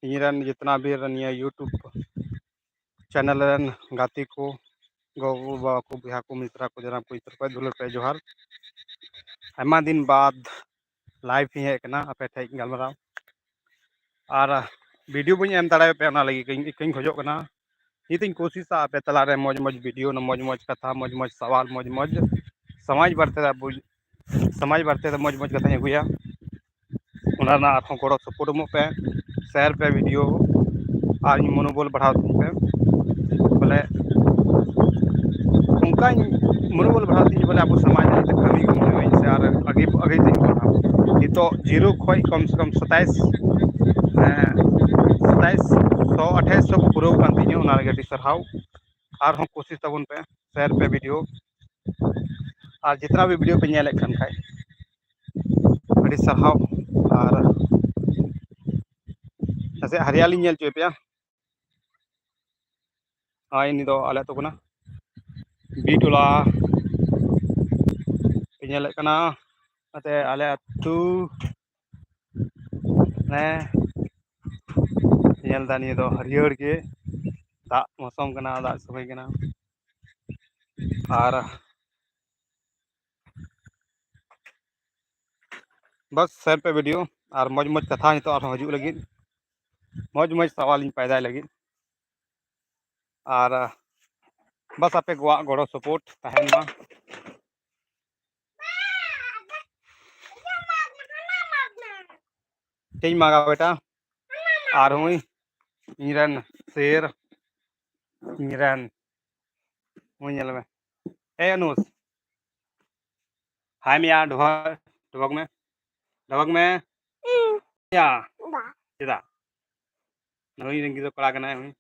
इन जितना भी निया यूट्यूब चैनल गाती को गो बाबा को बिहा को मित्रा को जना को इतर को दुलर पे जोहार आयमा दिन बाद लाइव ही हेकना आपे ठे गलमराव और वीडियो बी एम दाड़े पे लगी कहीं खोजो कना नीतिन कोशिशा आपे तलारे मौज मौज वीडियो मौज मौज कथा मौज मौज सवाल मौज मौज समाज बारते समाज बारते मौज मौज कथा अगुया गड़ो सपोर्ट पे शेयर पे वीडियो और मनोबल बढ़ाव पे बोले उनका मनोबल बढ़ाव तीन बोले अब समाज कमी कमी से और आगे आगे बढ़ाव नितो जीरो खो कम से कम 2700 को पूरा तीन सरहाव और कोशिश तबन पे शेयर पे वीडियो और जितना भी वीडियो पे नेले खान खाय अड़ी सरहाव और जैसे हरियाली नेल चो पे इन दो आले तो कना बी टोला नेले कना अते आले अतु ने नेलदा निये दो हरियर के दाग मौसम कना दाग समय कना और बस शेयर पे वीडियो और मौज मौज कथा नितो और हजू लगी मौज मौज सवाल पैदा लगी और बस आपे गड़ो सपोर्ट तहन चें मांगा बेटा और हुई इनरन शेर इनरन हुई में ए अनुस हाय मिया ढबक में या चेदा नई रंगी तो कड़ा कना हुई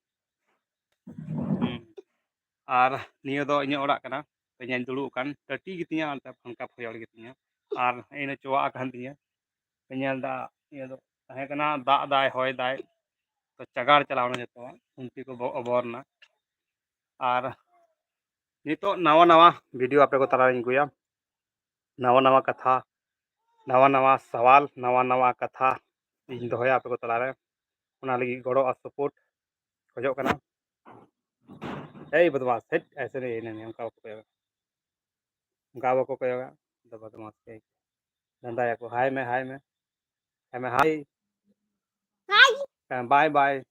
और नियो दो इन ओड़ा कना तेज दुड़ुब कान टटी गितिया फंका फयड़ गितिया और इन चोवा कान तिया पेनेलदा ये दो तहे कना दाग दाय होय दाय तो चगाड़ चलावना जतो उनती को अबरना और नितो नवा नवा वीडियो आपे को तला गुया नवा नवा कथा नवा नवा सवाल नवा नवा कथा इन दोया आपे को तलारे उना लगी गड़ो और सपोर्ट खोजो कना ए बदमाश हेट ऐसे नहीं नहीं उनका को कहेगा तो बदमाश के धंधा को हाय में हाय हाय बाय बाय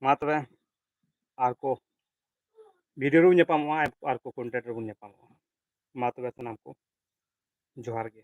मा तबे आर को वीडियो रू नेपाम और को कंटेंट रू नेपाम मा तबे सनाम को जोहार गे।